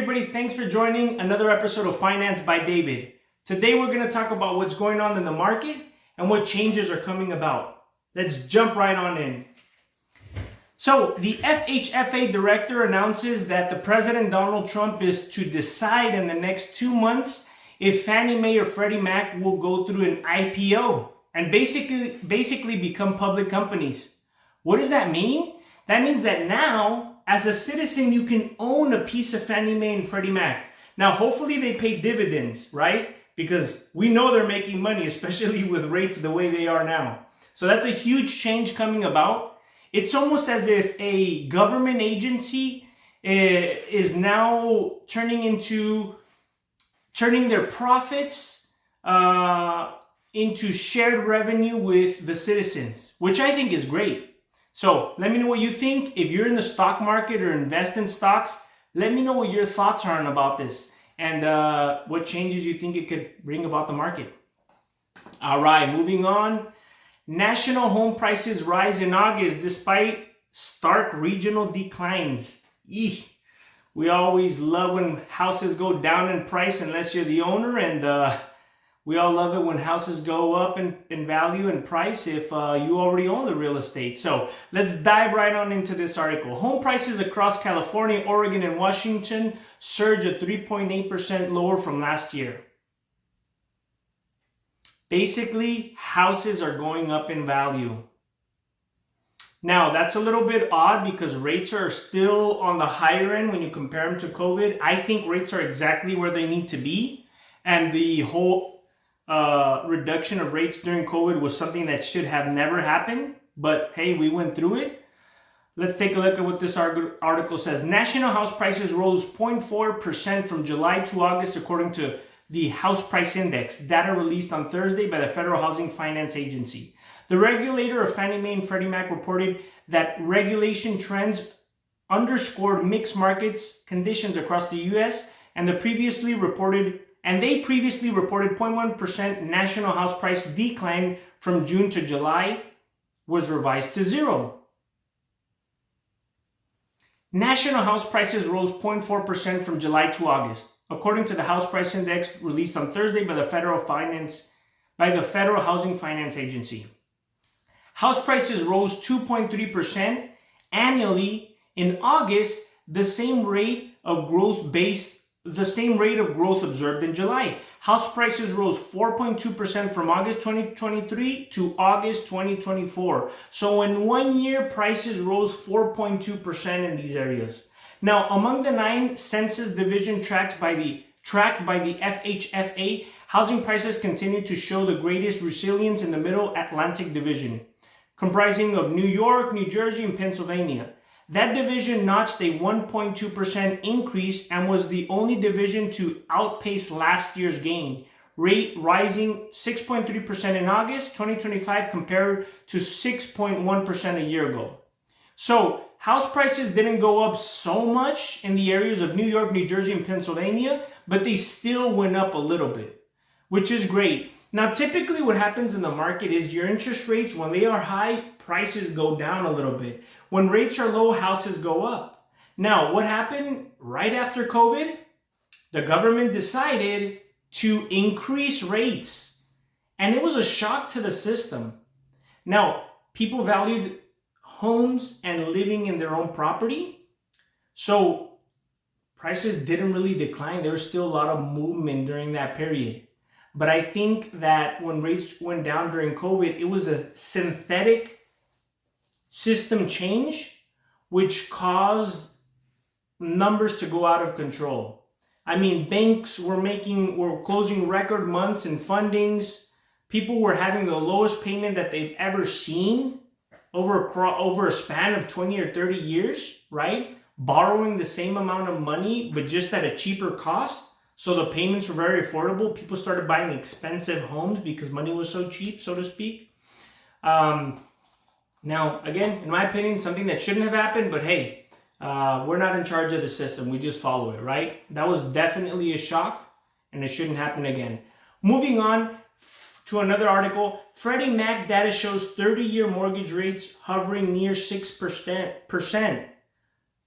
everybody, thanks for joining another episode of Finance by David. Today we're going to talk about what's going on in the market and what changes are coming about. Let's jump right on in. So the FHFA director announces that the President Donald Trump is to decide in the next 2 months if Fannie Mae or Freddie Mac will go through an IPO and basically become public companies. What does that mean? That means that now, as a citizen, you can own a piece of Fannie Mae and Freddie Mac. Now, hopefully they pay dividends, right? Because we know they're making money, especially with rates the way they are now. So that's a huge change coming about. It's almost as if a government agency is now turning their profits into shared revenue with the citizens, which I think is great. So let me know what you think. If you're in the stock market or invest in stocks, let me know what your thoughts are about this and what changes you think it could bring about the market. All right, moving on. National home prices rise in August despite stark regional declines. Eeh. We always love when houses go down in price unless you're the owner, and we all love it when houses go up in value and price if you already own the real estate. So let's dive right on into this article. Home prices across California, Oregon, and Washington surge at 3.8% lower from last year. Basically, houses are going up in value. Now, that's a little bit odd because rates are still on the higher end when you compare them to COVID. I think rates are exactly where they need to be. And the whole reduction of rates during COVID was something that should have never happened. But hey, we went through it. Let's take a look at what this article says. National house prices rose 0.4% from July to August, according to the House Price Index, data released on Thursday by the Federal Housing Finance Agency. The regulator of Fannie Mae and Freddie Mac reported that regulation trends underscored mixed markets conditions across the U.S. and they previously reported 0.1% national house price decline from June to July was revised to 0. National house prices rose 0.4% from July to August, according to the House Price Index released on Thursday by the Federal Housing Finance Agency. House prices rose 2.3% annually in August, the same rate of growth observed in July. House prices rose 4.2% from August 2023 to August 2024. So in 1 year, prices rose 4.2% in these areas. Now, among the 9 census division tracked by the FHFA, housing prices continue to show the greatest resilience in the Middle Atlantic division, comprising of New York, New Jersey, and Pennsylvania. That division notched a 1.2% increase and was the only division to outpace last year's gain, rate rising 6.3% in August 2025 compared to 6.1% a year ago. So house prices didn't go up so much in the areas of New York, New Jersey, and Pennsylvania, but they still went up a little bit, which is great. Now, typically what happens in the market is your interest rates, when they are high, prices go down a little bit. When rates are low, houses go up. Now, what happened right after COVID? The government decided to increase rates, and it was a shock to the system. Now, people valued homes and living in their own property, so prices didn't really decline. There was still a lot of movement during that period. But I think that when rates went down during COVID, it was a synthetic system change, which caused numbers to go out of control. I mean, banks were closing record months in fundings. People were having the lowest payment that they've ever seen over a span of 20 or 30 years, right? Borrowing the same amount of money, but just at a cheaper cost. So the payments were very affordable. People started buying expensive homes because money was so cheap, so to speak. Now, again, in my opinion, something that shouldn't have happened, but hey, we're not in charge of the system. We just follow it, right? That was definitely a shock, and it shouldn't happen again. Moving on to another article, Freddie Mac data shows 30-year mortgage rates hovering near 6%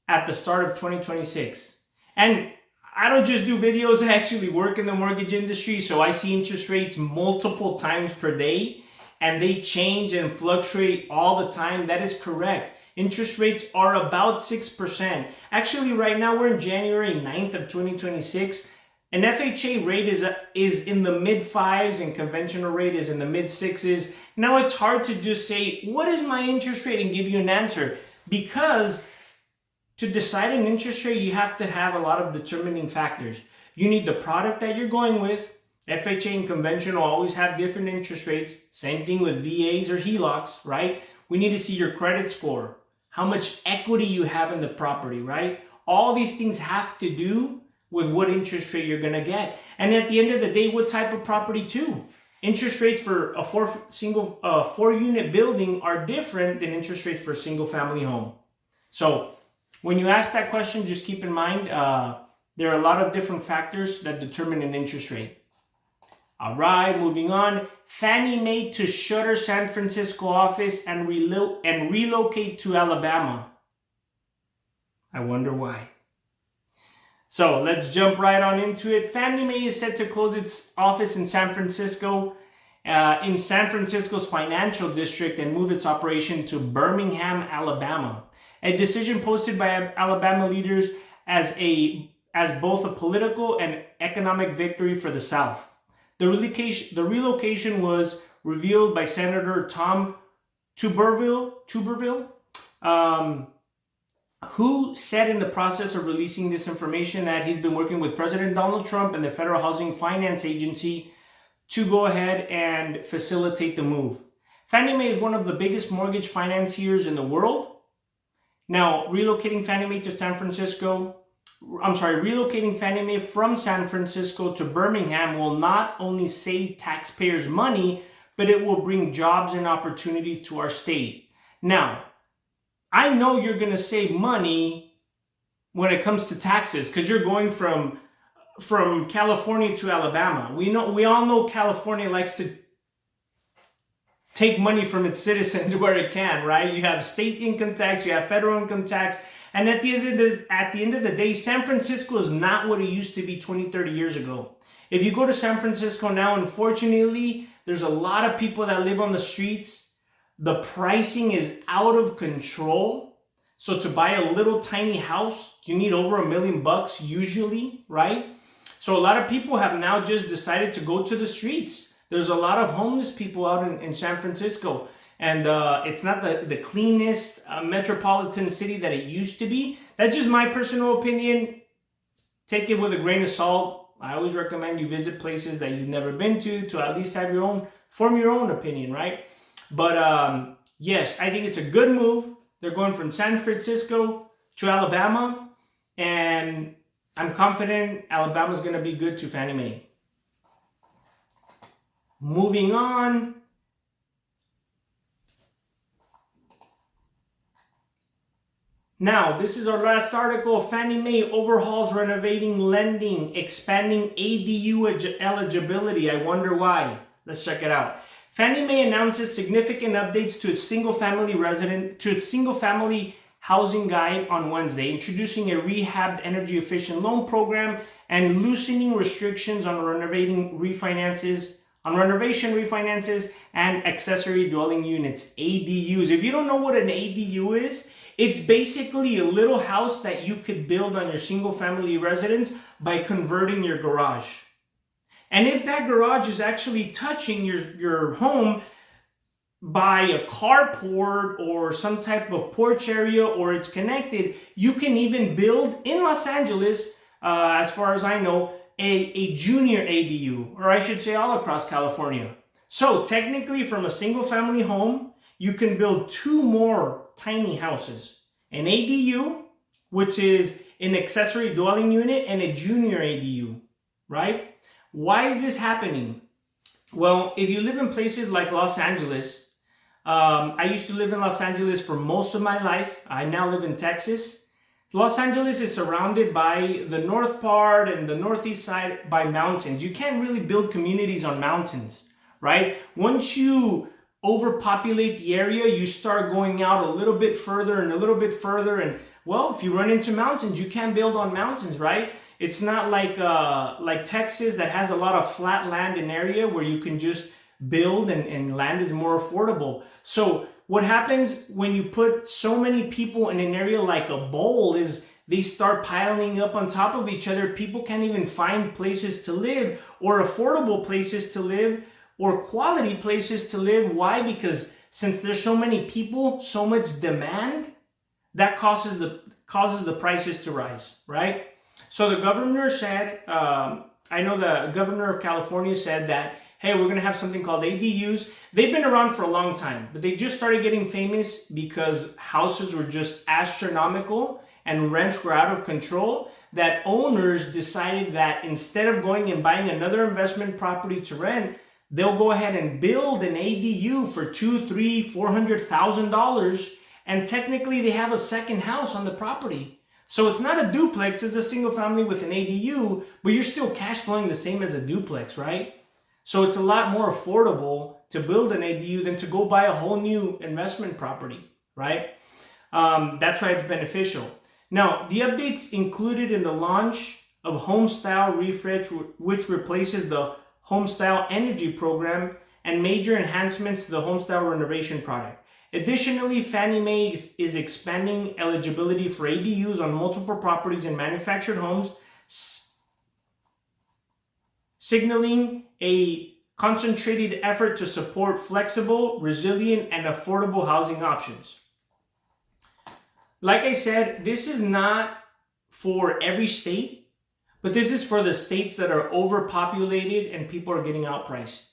at the start of 2026. And I don't just do videos, I actually work in the mortgage industry, so I see interest rates multiple times per day, and they change and fluctuate all the time. That is correct. Interest rates are about 6%. Actually, right now we're in January 9th of 2026. An FHA rate is in the mid fives and conventional rate is in the mid sixes. Now it's hard to just say, what is my interest rate, and give you an answer, because to decide an interest rate, you have to have a lot of determining factors. You need the product that you're going with. FHA and conventional always have different interest rates. Same thing with VAs or HELOCs, right? We need to see your credit score, how much equity you have in the property, right? All these things have to do with what interest rate you're going to get. And at the end of the day, what type of property too. Interest rates for a four unit building are different than interest rates for a single family home. So when you ask that question, just keep in mind, there are a lot of different factors that determine an interest rate. All right, moving on. Fannie Mae to shutter San Francisco office and relocate to Alabama. I wonder why. So let's jump right on into it. Fannie Mae is set to close its office in San Francisco, in San Francisco's financial district, and move its operation to Birmingham, Alabama. A decision posted by Alabama leaders as both a political and economic victory for the South. The relocation was revealed by Senator Tom Tuberville, who said in the process of releasing this information that he's been working with President Donald Trump and the Federal Housing Finance Agency to go ahead and facilitate the move. Fannie Mae is one of the biggest mortgage financiers in the world. Now, relocating Fannie Mae from San Francisco to Birmingham will not only save taxpayers money, but it will bring jobs and opportunities to our state. Now, I know you're going to save money when it comes to taxes because you're going from California to Alabama. We all know California likes to take money from its citizens where it can, right? You have state income tax, you have federal income tax, and at the end of the day, San Francisco is not what it used to be 20, 30 years ago. If you go to San Francisco now, unfortunately, there's a lot of people that live on the streets. The pricing is out of control. So to buy a little tiny house, you need over $1 million usually, right? So a lot of people have now just decided to go to the streets. There's a lot of homeless people out in San Francisco, and it's not the cleanest metropolitan city that it used to be. That's just my personal opinion. Take it with a grain of salt. I always recommend you visit places that you've never been to at least have form your own opinion, right? But yes, I think it's a good move. They're going from San Francisco to Alabama, and I'm confident Alabama's going to be good to Fannie Mae. Moving on. Now, this is our last article. Fannie Mae overhauls renovating lending, expanding ADU eligibility. I wonder why. Let's check it out. Fannie Mae announces significant updates to its single-family housing guide on Wednesday, introducing a rehabbed energy-efficient loan program and loosening restrictions on renovation refinances and accessory dwelling units, ADUs. If you don't know what an ADU is, it's basically a little house that you could build on your single-family residence by converting your garage. And if that garage is actually touching your home by a carport or some type of porch area, or it's connected, you can even build in Los Angeles, as far as I know, a junior ADU, or I should say all across California. So technically from a single family home, you can build 2 more tiny houses. An ADU, which is an accessory dwelling unit, and a junior ADU, right? Why is this happening? Well, if you live in places like Los Angeles, I used to live in Los Angeles for most of my life. I now live in Texas. Los Angeles is surrounded by the north part and the northeast side by mountains. You can't really build communities on mountains, right? Once you overpopulate the area, you start going out a little bit further and a little bit further. And well, if you run into mountains, you can't build on mountains, right? It's not like Texas that has a lot of flat land in area where you can just build and land is more affordable. So what happens when you put so many people in an area like a bowl is they start piling up on top of each other. People can't even find places to live or affordable places to live or quality places to live. Why? Because since there's so many people, so much demand, that causes the prices to rise, right? So the governor said, I know the governor of California said that, hey, we're going to have something called ADUs. They've been around for a long time, but they just started getting famous because houses were just astronomical and rents were out of control, that owners decided that instead of going and buying another investment property to rent, they'll go ahead and build an ADU for $200,000, $300,000, $400,000, and technically they have a second house on the property. So it's not a duplex, it's a single family with an ADU, but you're still cash flowing the same as a duplex, right? So it's a lot more affordable to build an ADU than to go buy a whole new investment property, right? That's why it's beneficial. Now, the updates included in the launch of Homestyle Refresh, which replaces the Homestyle Energy Program, and major enhancements to the Homestyle renovation product. Additionally, Fannie Mae is expanding eligibility for ADUs on multiple properties in manufactured homes, signaling a concentrated effort to support flexible, resilient, and affordable housing options. Like I said, this is not for every state, but this is for the states that are overpopulated and people are getting outpriced.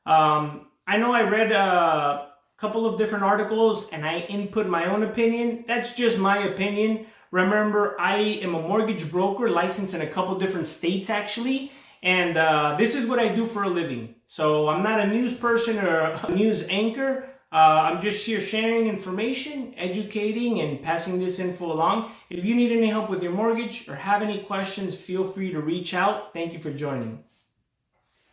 I know I read a couple of different articles and I input my own opinion. That's just my opinion. Remember, I am a mortgage broker licensed in a couple different states actually, and this is what I do for a living. So I'm not a news person or a news anchor. I'm just here sharing information, educating, and passing this info along. If you need any help with your mortgage or have any questions, feel free to reach out. Thank you for joining.